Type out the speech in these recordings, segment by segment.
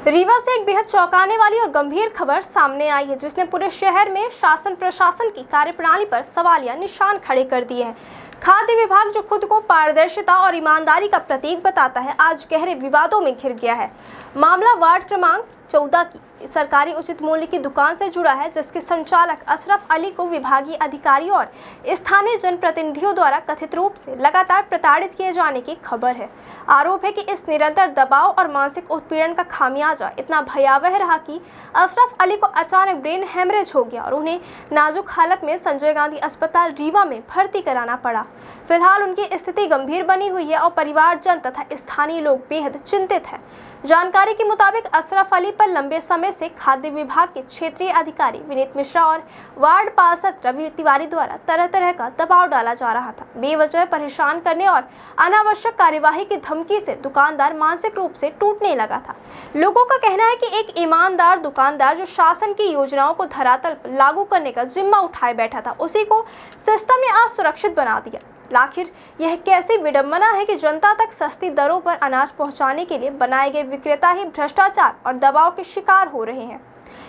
रीवा से एक बेहद चौंकाने वाली और गंभीर खबर सामने आई है, जिसने पूरे शहर में शासन प्रशासन की कार्यप्रणाली पर सवाल या निशान खड़े कर दिए हैं। खाद्य विभाग, जो खुद को पारदर्शिता और ईमानदारी का प्रतीक बताता है, आज गहरे विवादों में घिर गया है। मामला वार्ड क्रमांक 14 की सरकारी उचित मूल्य की दुकान से जुड़ा है, जिसके संचालक अशरफ अली को विभागीय अधिकारियों और स्थानीय जनप्रतिनिधियों द्वारा कथित रूप से लगातार प्रताड़ित किए जाने की खबर है। आरोप है कि इस निरंतर दबाव और मानसिक उत्पीड़न का खामियाजा इतना भयावह रहा कि अशरफ अली को अचानक ब्रेन हेमरेज हो गया और उन्हें नाजुक हालत में संजय गांधी अस्पताल रीवा में भर्ती कराना पड़ा। फिलहाल उनकी स्थिति गंभीर बनी हुई है और परिवारजन तथा स्थानीय लोग बेहद चिंतित हैं। जानकारी के मुताबिक अशरफ अली पर लंबे समय से खाद्य विभाग के क्षेत्रीय अधिकारी विनीत मिश्रा और वार्ड पार्षद रवि तिवारी द्वारा तरह तरह का दबाव डाला जा रहा था। बेवजह परेशान करने और अनावश्यक कार्यवाही की धमकी से दुकानदार मानसिक रूप से टूटने लगा था। लोगों का कहना है कि एक ईमानदार दुकानदार जो शासन की योजनाओं को धरातल पर लागू करने का जिम्मा उठाए बैठा था, उसी को सिस्टम ने असुरक्षित बना दिया। आखिर यह कैसी विडंबना है कि जनता तक सस्ती दरों पर अनाज पहुंचाने के लिए बनाए गए विक्रेता ही भ्रष्टाचार और दबाव के शिकार हो रहे हैं।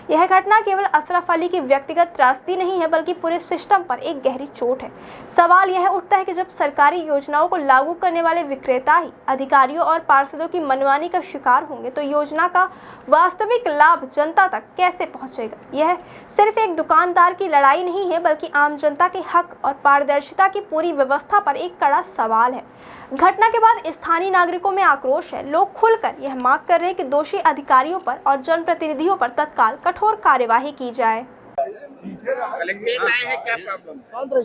यह घटना केवल अशरफ अली की व्यक्तिगत त्रासदी नहीं है, बल्कि पूरे सिस्टम पर एक गहरी चोट है। सवाल यह उठता है कि जब सरकारी योजनाओं को लागू करने वाले विक्रेता ही अधिकारियों और पार्षदों की मनमानी का शिकार होंगे, तो योजना का वास्तविक लाभ जनता तक कैसे पहुंचेगा? यह सिर्फ एक दुकानदार की लड़ाई नहीं है, बल्कि आम जनता के हक और पारदर्शिता की पूरी व्यवस्था पर एक कड़ा सवाल है। घटना के बाद स्थानीय नागरिकों में आक्रोश है। लोग खुलकर यह मांग कर रहे हैं कि दोषी अधिकारियों पर और जनप्रतिनिधियों पर तत्काल कठोर कार्यवाही की जाए।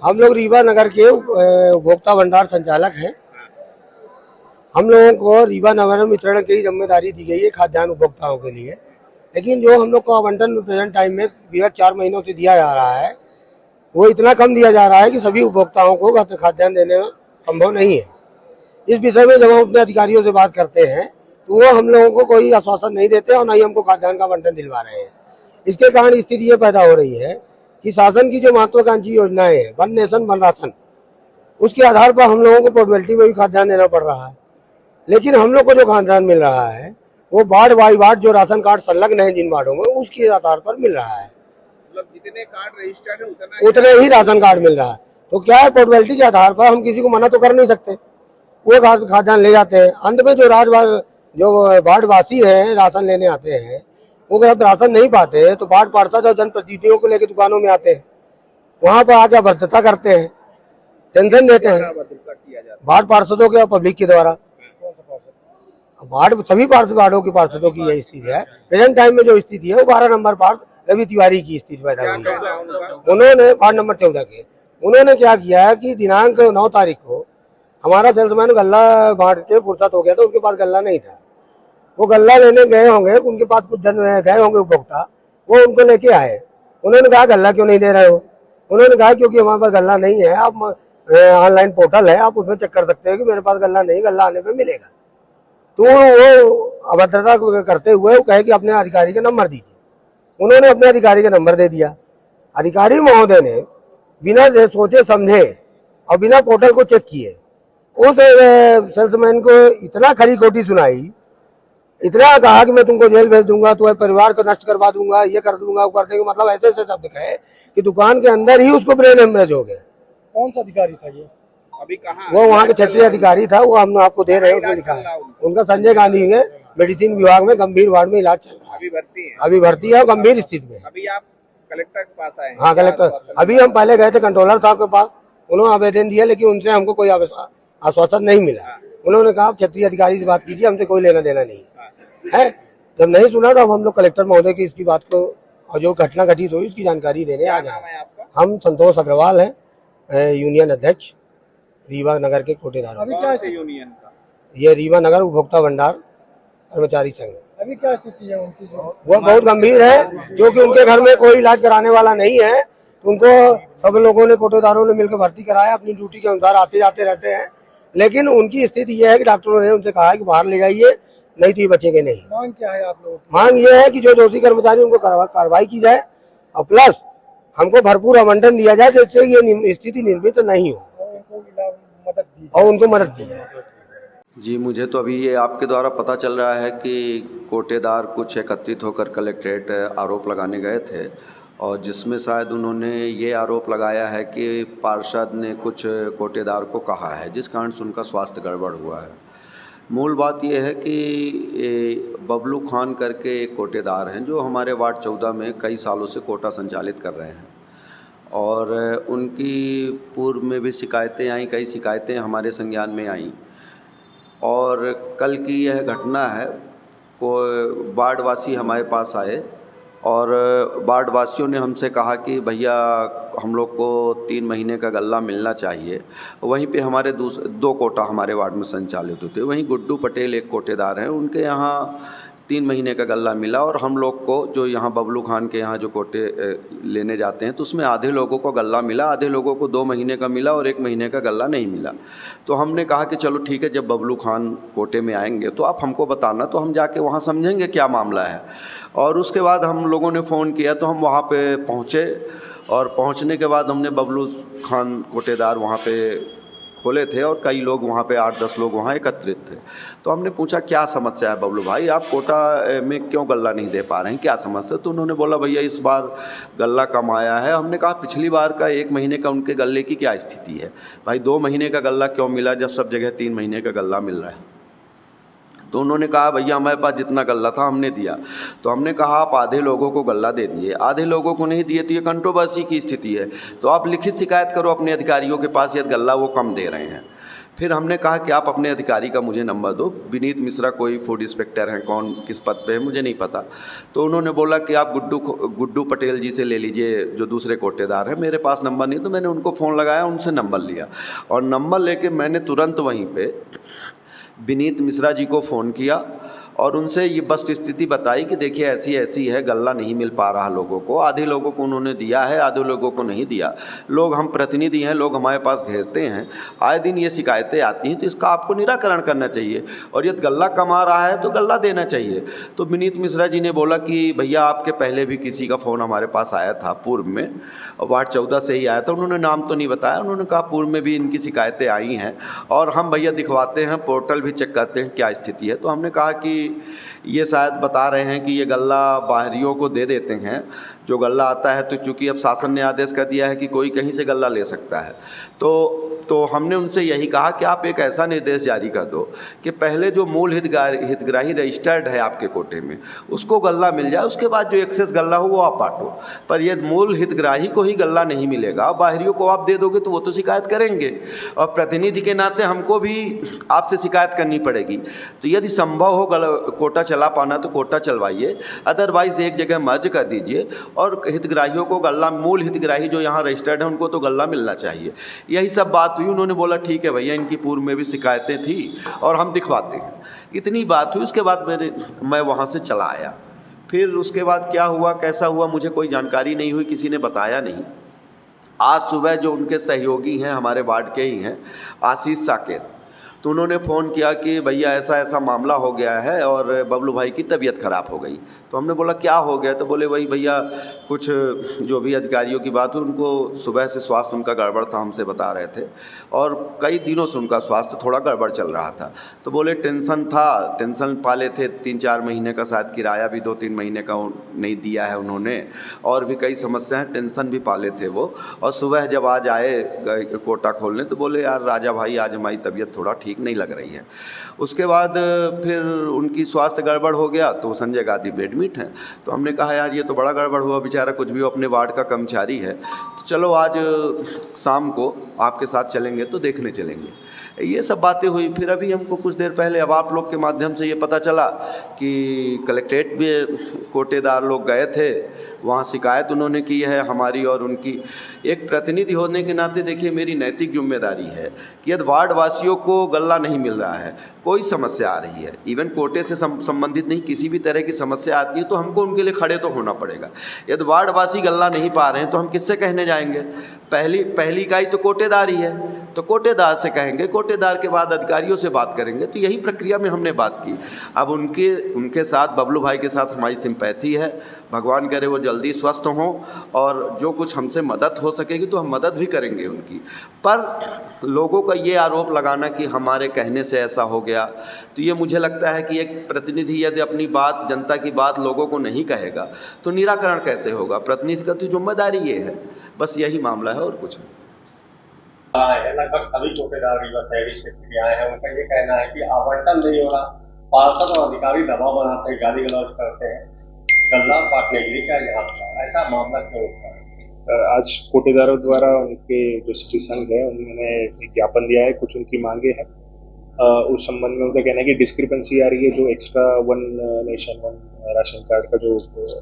हम लोग रीवा नगर के उपभोक्ता भंडार संचालक हैं। हम लोगों को रीवा नगर में वितरण की जिम्मेदारी दी गई है खाद्यान्न उपभोक्ताओं के लिए, लेकिन जो हम लोग को आवंटन प्रेजेंट टाइम में विगत 4 महीनों से दिया जा रहा है, वो इतना कम दिया जा रहा है कि सभी उपभोक्ताओं को खाद्यान्न देने में संभव नहीं है। इस विषय में जब हम अपने अधिकारियों से बात करते हैं तो वो हम लोगों को कोई आश्वासन नहीं देते और न ही हमको खाद्यान्न का आवंटन दिलवा रहे हैं। इसके कारण स्थिति ये पैदा हो रही है कि शासन की जो महत्वाकांक्षी योजनाएं हैं, वन नेशन वन राशन, उसके आधार पर हम लोगों को पोर्टेबिलिटी में भी खाद्यान्न देना पड़ रहा है। लेकिन हम लोग को जो खाद्यान्न मिल रहा है वो वार्ड बाई वार्ड जो राशन कार्ड संलग्न है जिन वार्डों में, उसके आधार पर मिल रहा है। मतलब जितने कार्ड रजिस्टर्ड है उतने ही राशन कार्ड मिल रहा है। तो क्या है, पोर्टेबिलिटी के आधार पर हम किसी को मना तो कर नहीं सकते, वो खाद्यान्न ले जाते हैं। अंत में जो वार्डवासी हैं राशन लेने आते हैं, वो अगर राशन नहीं पाते तो वार्ड पार्षद और जनप्रतिनिधियों को लेकर दुकानों में आते हैं, वहां पर आकर भ्रष्टाचार करते हैं, टेंशन देते हैं वार्ड पार्षदों के और पब्लिक के द्वारा। वार्ड सभी वार्डों के पार्षदों की यही स्थिति है। प्रेजेंट टाइम में जो स्थिति है वो 12 नंबर पार्षद रवि तिवारी की स्थिति पैदा हुई है। उन्होंने वार्ड नंबर 14 के उन्होंने क्या किया है कि दिनांक 9 तारीख को हमारा सेल्समैन गल्ला बांट के फुर्सत हो गया था, उनके पास गल्ला नहीं था। वो गल्ला लेने गए होंगे, उनके पास कुछ जन गए होंगे उपभोक्ता, वो उनको लेके आए। उन्होंने कहा गल्ला क्यों नहीं दे रहे हो? उन्होंने कहा क्योंकि हमारे पास गल्ला नहीं है, आप ऑनलाइन पोर्टल है, आप उसमें चेक कर सकते हो कि मेरे पास गल्ला नहीं, गल्ला आने पे मिलेगा। तो वो अभद्रता करते हुए वो कहे कि अपने अधिकारी का नंबर दीजिए। उन्होंने अपने अधिकारी का नंबर दे दिया। अधिकारी महोदय ने बिना सोचे समझे और बिना पोर्टल को चेक किए उस सेल्समैन को इतना खरी खोटी सुनाई, इतना कहा कि मैं तुमको जेल भेज दूंगा, तुम्हारे परिवार को नष्ट करवा दूंगा, ये कर दूंगा, वो कर देंगे, मतलब ऐसे ऐसे शब्द कहे कि दुकान के अंदर ही उसको ब्रेन हेमरेज हो गया। कौन सा अधिकारी था ये? अभी कहाँ? वो वहाँ के क्षेत्रीय अधिकारी था, वो हम आपको दे रहे हैं, उसमें लिखा है उनका संजय गांधी है, मेडिसिन विभाग में गंभीर वार्ड में इलाज चल रहा है। अभी भर्ती है गंभीर स्थिति में। अभी आप कलेक्टर के पास आए? हाँ, कलेक्टर। अभी हम पहले गए थे कंट्रोलर साहब के पास, उन्होंने आवेदन दिया, लेकिन उनसे हमको कोई आश्वासन नहीं मिला। उन्होंने कहा क्षेत्रीय अधिकारी से बात कीजिए, हमसे कोई लेना देना नहीं है। जब नहीं सुना तो हम लोग कलेक्टर महोदय की इसकी बात को और जो घटना घटित हुई उसकी जानकारी देने आ जाए। हम संतोष अग्रवाल हैं, यूनियन अध्यक्ष रीवा नगर के कोटेदार। अभी क्या यूनियन का? ये रीवा नगर उपभोक्ता भंडार कर्मचारी संघ। अभी क्या स्थिति है उनकी? वो बहुत गंभीर है, क्योंकि उनके घर में कोई इलाज कराने वाला नहीं है। उनको सब लोगों ने, कोटेदारों ने मिलकर भर्ती कराया, अपनी ड्यूटी के अनुसार आते जाते रहते हैं। लेकिन उनकी स्थिति यह है कि डॉक्टरों ने उनसे कहा है कि बाहर ले जाइए, नहीं तो ये बचेंगे नहीं। मांग क्या है आप लोगों की? मांग ये है कि जो दोषी कर्मचारी उनको कार्रवाई की जाए और प्लस हमको भरपूर आवंटन दिया जाए, जिससे ये स्थिति निर्मित नहीं हो और उनको मदद दी जाए। जी, मुझे तो अभी ये आपके द्वारा पता चल रहा है कि कोटेदार कुछ एकत्रित होकर कलेक्ट्रेट आरोप लगाने गए थे और जिसमें शायद उन्होंने ये आरोप लगाया है कि पार्षद ने कुछ कोटेदार को कहा है, जिस कारण से उनका स्वास्थ्य गड़बड़ हुआ है। मूल बात ये है कि बबलू खान करके एक कोटेदार हैं जो हमारे वार्ड 14 में कई सालों से कोटा संचालित कर रहे हैं और उनकी पूर्व में भी शिकायतें आईं, कई शिकायतें हमारे संज्ञान में आईं और कल की यह घटना है। को वार्डवासी हमारे पास आए और वार्डवासियों ने हमसे कहा कि भैया हम लोग को 3 महीने का गल्ला मिलना चाहिए। वहीं पे हमारे दो कोटा हमारे वार्ड में संचालित होते, वहीं गुड्डू पटेल एक कोटेदार हैं, उनके यहाँ 3 महीने का गल्ला मिला और हम लोग को जो यहाँ बबलू खान के यहाँ जो कोटे लेने जाते हैं तो उसमें आधे लोगों को गल्ला मिला, आधे लोगों को 2 महीने का मिला और 1 महीने का गल्ला नहीं मिला। तो हमने कहा कि चलो ठीक है, जब बबलू खान कोटे में आएंगे तो आप हमको बताना, तो हम जाके वहाँ समझेंगे क्या मामला है। और उसके बाद हम लोगों ने फ़ोन किया तो हम वहाँ पे पहुँचे और पहुँचने के बाद हमने बबलू खान कोटेदार वहाँ पे खोले थे और कई लोग वहाँ पे 8-10 लोग वहाँ एकत्रित थे। तो हमने पूछा क्या समस्या है बबलू भाई, आप कोटा में क्यों गल्ला नहीं दे पा रहे हैं, क्या समस्या? तो उन्होंने बोला भैया इस बार गल्ला कम आया है। हमने कहा पिछली बार का 1 महीने का उनके गल्ले की क्या स्थिति है भाई, 2 महीने का गल्ला क्यों मिला जब सब जगह 3 महीने का गल्ला मिल रहा है? तो उन्होंने कहा भैया हमारे पास जितना गल्ला था हमने दिया। तो हमने कहा आप आधे लोगों को गल्ला दे दिए, आधे लोगों को नहीं दिए, तो ये कंट्रोवर्सी की स्थिति है, तो आप लिखित शिकायत करो अपने अधिकारियों के पास, यदि गल्ला वो कम दे रहे हैं। फिर हमने कहा कि आप अपने अधिकारी का मुझे नंबर दो, विनीत मिश्रा कोई फूड इंस्पेक्टर हैं, कौन किस पद पे है मुझे नहीं पता। तो उन्होंने बोला कि आप गुड्डू पटेल जी से ले लीजिए जो दूसरे कोटेदार हैं, मेरे पास नंबर नहीं। तो मैंने उनको फ़ोन लगाया, उनसे नंबर लिया और नंबर लेके मैंने तुरंत वहीं पे विनीत मिश्रा जी को फ़ोन किया और उनसे ये वस्तुस्थिति बताई कि देखिए ऐसी ऐसी है, गल्ला नहीं मिल पा रहा लोगों को, आधे लोगों को उन्होंने दिया है, आधे लोगों को नहीं दिया। लोग, हम प्रतिनिधि हैं, लोग हमारे पास घेरते हैं, आए दिन ये शिकायतें आती हैं, तो इसका आपको निराकरण करना चाहिए और यदि गल्ला कम आ रहा है तो गल्ला देना चाहिए। तो विनीत मिश्रा जी ने बोला कि भैया आपके पहले भी किसी का फ़ोन हमारे पास आया था, पूर्व में वार्ड 14 से ही आया था, उन्होंने नाम तो नहीं बताया, उन्होंने कहा पूर्व में भी इनकी शिकायतें आई हैं और हम भैया दिखवाते हैं, पोर्टल भी चेक करते हैं क्या स्थिति है। तो हमने कहा कि ये शायद बता रहे हैं कि ये गल्ला बाहरियों को दे देते हैं, जो गल्ला आता है, तो चूँकि अब शासन ने आदेश कर दिया है कि कोई कहीं से गल्ला ले सकता है, तो हमने उनसे यही कहा कि आप एक ऐसा निर्देश जारी कर दो कि पहले जो मूल हितग्राही रजिस्टर्ड है आपके कोटे में उसको गल्ला मिल जाए, उसके बाद जो एक्सेस गल्ला हो वो आप बांटो। पर यदि मूल हितग्राही को ही गल्ला नहीं मिलेगा, बाहरियों को आप दे दोगे तो वो तो शिकायत करेंगे और प्रतिनिधि के नाते हमको भी आपसे शिकायत करनी पड़ेगी। तो यदि संभव हो कोटा चला पाना तो कोटा चलवाइए, अदरवाइज़ एक जगह मर्ज कर दीजिए और हितग्राहियों को गल्ला, मूल हितग्राही जो यहाँ रजिस्टर्ड हैं उनको तो गल्ला मिलना चाहिए। यही सब बात हुई। उन्होंने बोला ठीक है भैया, इनकी पूर्व में भी शिकायतें थी और हम दिखवाते हैं। इतनी बात हुई, उसके बाद मैं वहाँ से चला आया। फिर उसके बाद क्या हुआ, कैसा हुआ, मुझे कोई जानकारी नहीं हुई, किसी ने बताया नहीं। आज सुबह जो उनके सहयोगी हैं, हमारे वार्ड के ही हैं, आशीष साकेत, तो उन्होंने फ़ोन किया कि भैया ऐसा ऐसा मामला हो गया है और बबलू भाई की तबीयत ख़राब हो गई। तो हमने बोला क्या हो गया? तो बोले वही भैया कुछ जो भी अधिकारियों की बात हुई, उनको सुबह से स्वास्थ्य उनका गड़बड़ था, हमसे बता रहे थे और कई दिनों से उनका स्वास्थ्य थोड़ा गड़बड़ चल रहा था। तो बोले टेंशन था, टेंशन पाले थे, 3-4 महीने का शायद किराया भी 2-3 महीने का नहीं दिया है उन्होंने, और भी कई समस्याएँ, टेंशन भी पाले थे वो। और सुबह जब आज आए कोटा खोलने तो बोले यार राजा भाई आज हमारी तबीयत थोड़ा ठीक नहीं लग रही है। उसके बाद फिर उनकी स्वास्थ्य गड़बड़ हो गया तो संजय गांधी एडमिट हैं। तो हमने कहा यार ये तो बड़ा गड़बड़ हुआ, बेचारा कुछ भी अपने वार्ड का कर्मचारी है, तो चलो आज शाम को आपके साथ चलेंगे, तो देखने चलेंगे। ये सब बातें हुई। फिर अभी हमको कुछ देर पहले अब आप लोग के माध्यम से ये पता चला कि कलेक्ट्रेट में कोटेदार लोग गए थे, वहाँ शिकायत उन्होंने की है हमारी और उनकी। एक प्रतिनिधि होने के नाते देखिए मेरी नैतिक जिम्मेदारी है कि यदि वार्ड वासियों को गल्ला नहीं मिल रहा है, कोई समस्या आ रही है, इवन कोटे से संबंधित नहीं, किसी भी तरह की समस्या आती है, तो हमको उनके लिए खड़े तो होना पड़ेगा। यदि वार्ड वासी गल्ला नहीं पा रहे हैं तो हम किससे कहने जाएंगे? पहली इकाई तो कोटेदारी है, तो कोटेदार से कहेंगे, कोटेदार के बाद अधिकारियों से बात करेंगे। तो यही प्रक्रिया में हमने बात की। अब उनके साथ बबलू भाई के साथ हमारी सिंपैथी है, भगवान करे वो जल्दी स्वस्थ हों और जो कुछ हमसे मदद हो सकेगी तो हम मदद भी करेंगे उनकी। पर लोगों का ये आरोप लगाना कि हमारे कहने से ऐसा हो गया, तो ये मुझे लगता है कि एक प्रतिनिधि यदि अपनी बात, जनता की बात लोगों को नहीं कहेगा तो निराकरण कैसे होगा। प्रतिनिधि का तो जिम्मेदारी ये है, बस यही मामला है और कुछ नहीं। लगभग सभी कोटेदार रीवा शहरी क्षेत्र के आए हैं। उनका ये कहना है कि आवंटन नहीं हो रहा, पार्षद और अधिकारी दबाव बनाते हैं, गाली गलौज करते हैं, गल्ला बांटने के लिए। क्या यहाँ पर ऐसा मामला क्यों होता है? आज कोटेदारों द्वारा उनके जो सिटी संघ है उन्होंने एक ज्ञापन दिया है, कुछ उनकी मांगे हैं। उस संबंध में उनका कहना है कि डिस्क्रिपेंसी आ रही है, जो extra one nation one ration card का जो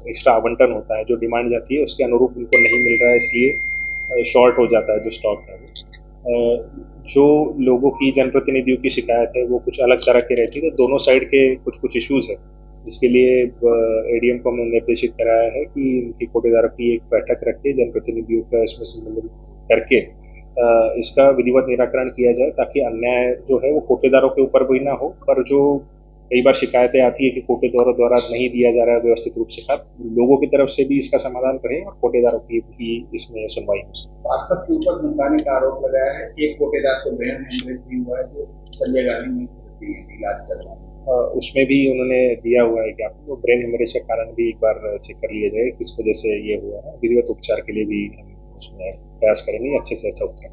एक्स्ट्रा आवंटन होता है, जो डिमांड जाती है उसके अनुरूप उनको नहीं मिल रहा है, इसलिए शॉर्ट हो जाता है जो स्टॉक है। जो लोगों की जनप्रतिनिधियों की शिकायत है वो कुछ अलग तरह की रहती है, तो दोनों साइड के कुछ कुछ इश्यूज है, जिसके लिए एडीएम को हमने निर्देशित कराया है कि उनकी कोटेदारों की एक बैठक रख के जनप्रतिनिधियों का इसमें सम्मिलित करके इसका विधिवत निराकरण किया जाए, ताकि अन्याय जो है वो कोटेदारों के ऊपर भी ना हो। पर जो कई बार शिकायतें आती है कि कोटेदारों द्वारा नहीं दिया जा रहा है व्यवस्थित रूप से खाद, लोगों की तरफ से भी इसका समाधान करें और कोटेदारों की भी इसमें सुनवाई हो सके। पार्षद के ऊपर धमकाने का आरोप लगाया है। एक कोटेदार को ब्रेन हेमरेज भी हुआ है, जो संजय गांधी में इलाज चल रहा है। उसमें भी उन्होंने दिया हुआ है कि आपको ब्रेन हेमरेज का कारण भी एक बार चेक कर लिया जाए, किस वजह से ये हुआ है। विधिवत उपचार के लिए भी हम उसमें प्रयास करेंगे अच्छे से अच्छा उपचार।